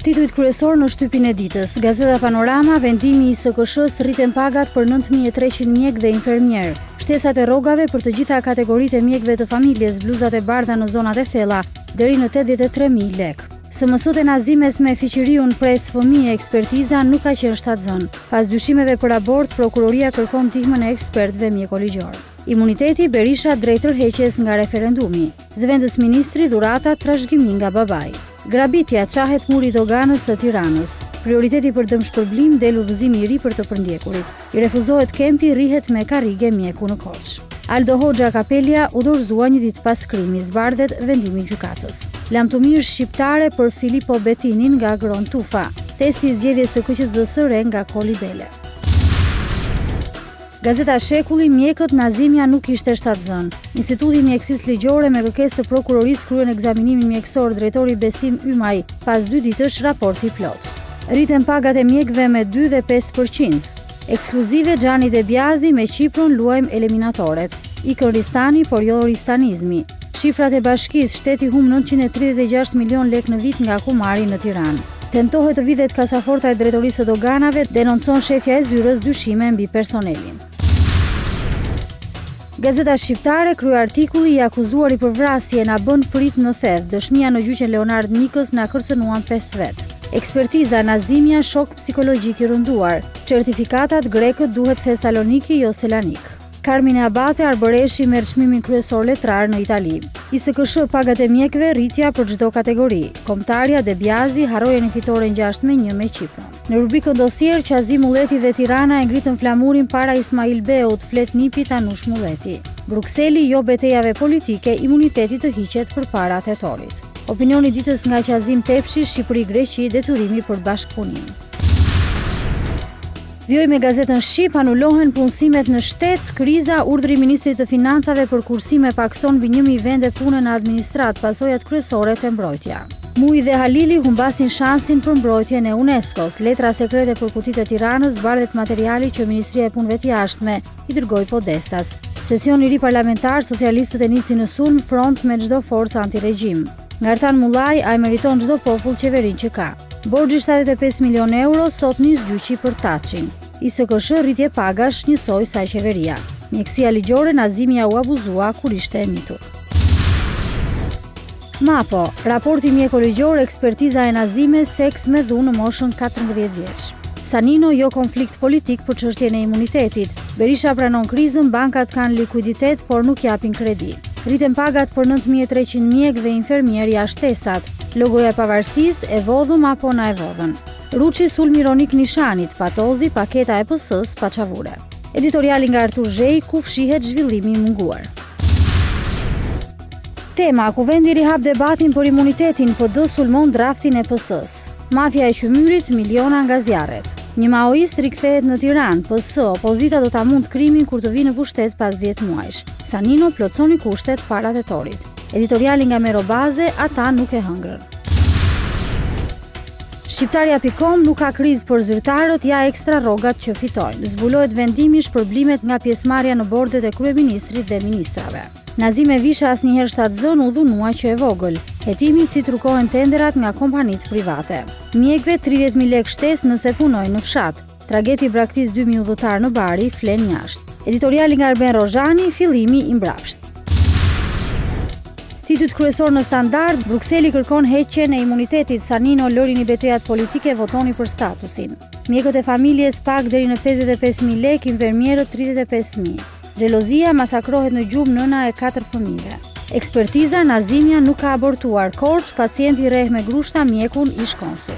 Titujt kryesor në shtypin e ditës. Gazeta Panorama, vendimi i SKSH-s rriten pagat për 9300 mjek dhe infermier. Shtesat e rrogave për të gjitha kategoritë e mjekëve të familjes, bluzat e bardha në zonat e thella, deri në 83.000 lek. SMS-t e Nazimes me fiqiriun pres fëmijë ekspertiza nuk ka qenë shtatzën. Pas dyshimeve për abort, prokuroria kërkon ndihmën e ekspertëve mjekoligjor. Imuniteti Berisha drejt tërheqjes nga referendumi. Zëvendës ministri dhurata trashëgimi nga babai. Grabitja qahet muri doganës së Tiranës. Prioriteti për dëmshpërblim del udhëzimi i ri për të përndjekurit. I refuzohet kempi, rihet me karrige mjeku në Korç. Aldo Hoxha Kapelia u dorëzua një ditë pas krimi, zbardhet vendimi i gjykatës. Lamtumir shqiptare për Filippo Bettinin nga Gron Tufa. Testi i zgjedhjes së KQZ-s nga Koli Bele. Gazeta Shekulli, mjekët Nazimja nuk ishte shtatzën. Instituti Mjekësisë Ligjore me kërkesë të prokurorisë kryen ekzaminimin mjekësor, drejtori Besim Ymaj, pas 2 ditësh raporti plot. Rriten pagat e mjekëve me 2 dhe 5%. Ekskluzive Xhani Debiazi me Qipron luajmë eliminatoret. Ikën Ristani, por jo ristanizmi. Shifrat e bashkisë, shteti humb 936 milion lek në vit nga kumari në Tiranë. Tentohet të vidhet kasaforta e drejtorisë së doganave, denoncon shefja e zyrës dyshime mbi personelin. Gazeta Shqiptare, krye artikulli i akuzuari për vrasje na bën prit në thedh. Dëshmia në gjyqin Leonard Nikës na kërcënuan 5 vet. Ekspertiza Nazimja, shok psikologjik i rënduar. Certifikatat grekët duhet Thessaloniki jo Selanik. Carmine Abate Arbëreshi merr çmimin kryesor letrar në Itali. SKSH pagat e mjekëve rritja për çdo kategori. Kombëtarja Debiazi harrojen fitoren 6-1 me Qipron. Në rubrikën dosier, Qazi Mulleti dhe Tirana e ngritën flamurin para Ismail Beut, flet nipi Tanush Mulleti. Brukseli jo betejave politike, imuniteti të hiqet përpara tetorit. Opinioni ditës nga Qazim Tepshi, Shqipëri-Greqi, detyrimi për bashkëpunim. Vjoj me gazetën Shqip, anulohen punësimet në shtet, kriza, urdhri ministrit të financave për kursime pakson mbi 1000 vende pune në administrat, pasojat kryesore të mbrojtja. Muj dhe Halili humbasin shansin për mbrojtjen e UNESCO-s. Letra sekrete për kutitë e Tiranës, zbardhet materiali që Ministria e Punëve të Jashtme i dërgoi Podestas. Sesion i ri parlamentar, socialistët e nisin në sulm, front me çdo forcë antiregjim. Ngartan Mullaj, ai meriton çdo popull qeverinë që ka. Borxhi 75 milion euro, sot nis gjyqi për Taçin. SKSH rritje pagash njësoj sa qeveria. Mjekësia ligjore Nazimja u abuzua kur ishte e mitur. Mapo, raporti mjekoligjor, ekspertiza e Nazimes, seks me dhunë në moshën 14 vjeç. Sanino jo konflikt politik për çështjen e imunitetit. Berisha pranon krizën, bankat kanë likuiditet por nuk japin kredi. Rriten pagat për 9300 mjek dhe infermier jashtë shtesat. Logoja e pavarësisë, e vodhëm apo na e vodhën. Ruçi sulm ironik Nishanit, Patozi, paketa e PS-s paçavure. Editoriali nga Artur Zhej, ku fshihet zhvillimi i munguar. Tema, kuvendi rihap debatin për imunitetin, PD sulmon draftin e PS-s. Mafja e qymyrit, miliona nga zjarret. Një maoist rikthehet në Tiranë, PS, opozita do ta mund krimin kur të vinë në pushtet pas 10 muajsh. Sanino plotsoni kushtet para tetorit. Editoriali nga Merobaze, ata nuk e hëngrën. Shqiptaria.com, nuk ka krizë për zyrtarët, ja ekstra rrogat që fitojnë. Zbulohet vendimi shpërblimet nga pjesëmarrja në bordet e kryeministrit dhe ministrave. Nazime Visha asnjëherë shtatzën u dhunua që e vogël. Hetimi si trukohen tenderat nga kompanitë private. Mjekëve 30.000 lek shtesë nëse punojnë në fshat. Tragedi braktis 2000 udhëtar në Bari, flen jashtë. Editoriali nga Arben Rozhani, fillimi i mbrapsht. Titut kryesor në Standard, Brukseli kërkon heqjen e imunitetit, Sanino lëri një betejat politike, votoni për statusin. Mjekët e familjes pak deri në 55.000 lek, infermierët 35.000. Xhelozia, masakrohet në gjumë nëna e 4 fëmijëve. Ekspertiza, Nazimja nuk ka abortuar. Korç, pacienti rreh me grushta mjekun ish konsul.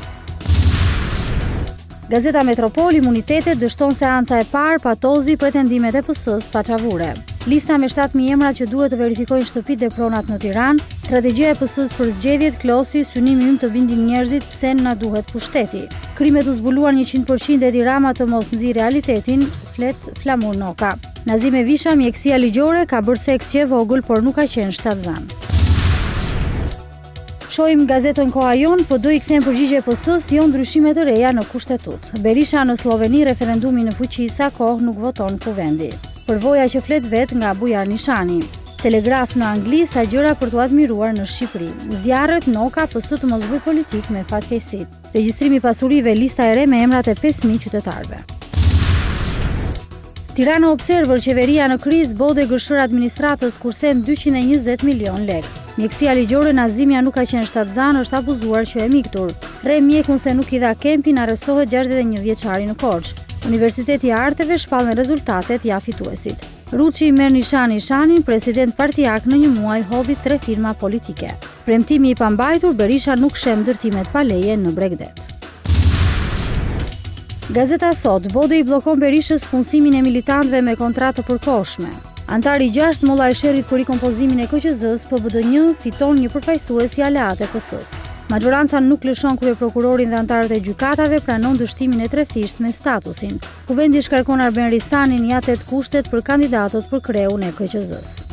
Gazeta Metropol, imunitetet, dështon seanca e parë, Patozi, pretendimet e PS-s paçavure. Lista me 7.000 emra që duhet të verifikojnë shtëpitë dhe pronat në Tiranë, strategjia e PS-s për zgjedhjet, Klosi, synimi ymë të bindin njerëzit pse na duhet pushteti. Krimet u zbuluan 100% Edi Rama të mos nxjerrë realitetin, flet Flamur Noka. Nazime Visha, mjekësia ligjore, ka bërë seks që e vogël, por nuk ka qenë shtatzan. Shohim gazetën Koha Jon, PD i kthen përgjigje PS-s, jo ndryshime të reja në kushtetut. Berisha në Sloveni, referendumi në fuqi, sa kohë nuk voton kuvendi. Përvoja që flet vet nga Bujar Nishani. Telegraf në Angli sa gjëra për t'u admiruar në Shqipëri. Zjarret Noka PS të mos bëj politik me fatkeqësi. Regjistrimi pasurive, lista e re me emrat e 5000 qytetarëve. Tirana Observer, qeveria në krizë, bode gërshër administratës kursem 220 milion lek. Mjekësia ligjore Nazimja nuk ka qenë shtatzan, është abuzuar që e miktur. Re mjekun se nuk i dha kempin, arrestohet 61 vjeçari në Korçë. Universiteti i Arteve shpall në rezultatet ja fituesit. Ruçi i merr Nishanin, president partijak në një muaj hodhi 3 firma politike. Premtimi i pambajtur, Berisha nuk shem ndërtimet pa leje në Bregdet. Gazeta Sot, bode i bllokon Berishës punësimin e militantëve me kontratë të përkohshme. Antari 6 molla e sherrit për rikompozimin e KQZ-s, PBD1 fiton një përfaqësues i aleat e PS-s. Majoranca nuk lëshon kryeprokurorin dhe antarët e gjykatave pranon dështimin e 3 fisht me statusin. Kuvendi shkarkon Arben Ristanin ja 8 kushtet për kandidatët për kreun e KQZ-s.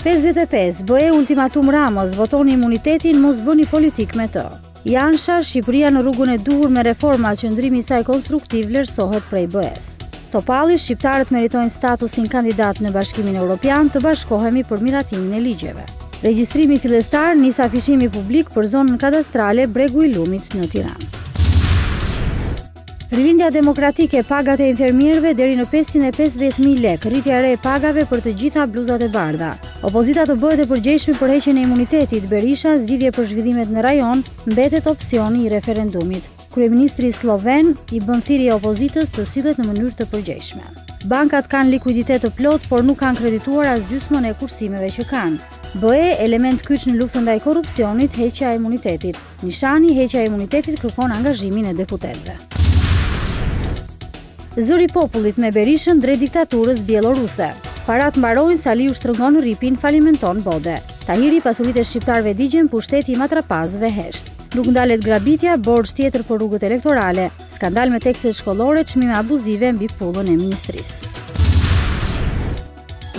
55. BE ultimatum Ramos, votoni imunitetin, mos bëni politik me të. Jansha, Shqipëria në rrugën e duhur me reforma, qëndrimi i saj konstruktiv vlerësohet prej BE-s. Topalli, shqiptarët meritojnë statusin kandidat në Bashkimin Evropian, të bashkohemi për miratimin e ligjeve. Regjistrimi fillestar, nis afishimi publik për zonën kadastrale Bregu i Lumit në Tiranë. Rilindja demokratike, pagat e infermierëve deri në 550.000 lek, rritja e re e pagave për të gjitha bluzat e bardha. Opozita të bëhet e përgjegjshme për heqjen e imunitetit, Berisha, zgjidhje për zhvillimet në rajon, mbetet opsioni i referendumit. Kryeministri sloven i bën thirrje opozitës të sillet në mënyrë të përgjegjshme. Bankat kanë likuiditet të plot, por nuk kanë kredituar as gjysmën e kursimeve që kanë. BE, element kyç në luftën ndaj korrupsionit, heqja e imunitetit. Nishani, heqja e imunitetit kërkon angazhimin e deputetëve. Zëri i popullit me Berishën drejt diktaturës bieloruse. Parat mbarojnë, Saliu shtrëngon ripin, falimenton bode. Tahiri, pasuritë e shqiptarëve digjen, pushteti i matrapazëve hesht. Nuk ndalet grabitja, borxh tjetër për rrugët elektorale. Skandal me tekstet shkollore, çmime abuzive mbi pullën e ministrisë.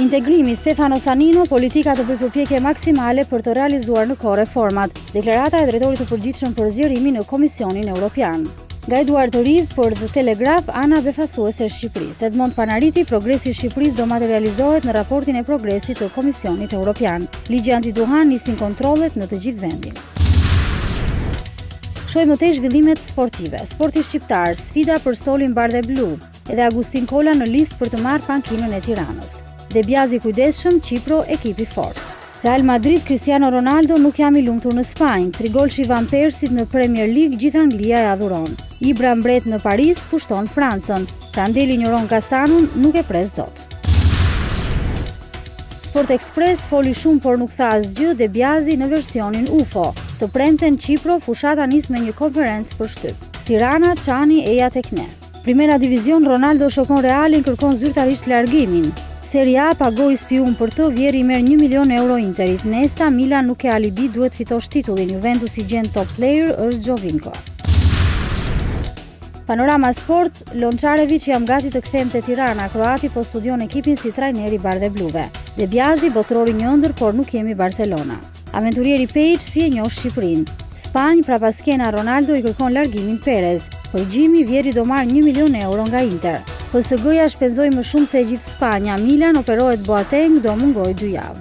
Integrimi, Stefano Sanino, politika të bëjë përpjekje maksimale për të realizuar në kohë reformat. Deklarata e drejtorit të përgjithshëm për zgjerimin në Komisionin Evropian. Nga Eduard të Ridh për The Telegraf, ana befasuese e Shqipërisë. Edmond Panariti, progresi i Shqipërisë do materializohet në raportin e progresit të Komisionit Evropian. Ligji antiduhan nisin kontrollet në të gjithë vendin. Shohim më tej zhvillimet sportive. Sporti shqiptar, sfida për stolin bardh e blu. Edhe Agustin Kola në listë për të marrë pankinën e Tiranës. Debjazi kujdesshëm, Çipro ekipi fort. Real Madrid, Cristiano Ronaldo nuk jam i lumtur në Spanjë. 3 golshi Van Persit në Premier League, gjithë Anglia e adhuron. Ibra mbret në Paris pushton Francën. Prandelli njëron Kastanun, nuk e pres dot. Sport Express foli shumë por nuk tha asgjë, Debjazi në versionin UFO. Të premten Çipro, fushata nis me një konferencë për shtyp. Tirana, Çani eja tek ne. Primera Divizion, Ronaldo shokon Realin, kërkon zyrtarisht largimin. Serie A pagoi spiun për të, Vieri merr 1 milion euro Interit. Nesta, Milan nuk e alibi, duhet fitosh titullin. Juventus i gjen top player është Gjovinko. Panorama Sport, Lonçarević jam gati të kthem te Tirana. Kroati po studion ekipin si trajneri bardhë bluve. Debjazi, botrori një ëndër, por nuk jemi Barcelona. Aventurieri Page si e njoh Shqipërinë. Spanjë, prapaskena Ronaldo i kërkon largimin Perez. Përgjimi, Vieri do marrë 1 milion euro nga Inter. PSG-ja shpenzoi më shumë se e gjithë Spanja. Milan operohet Boateng, do mungoj 2 javë.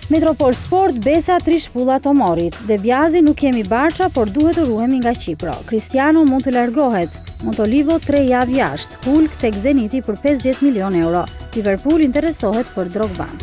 Metropol Sport, Besa 3 shpulla Tomorit. Debjazi, nuk kemi Barça, por duhet të ruhemi nga Qipro. Cristiano mund të largohet. Montolivo 3 javë jashtë. Hulk tek Zeniti për 50 milion euro. Liverpool interesohet për Drogban.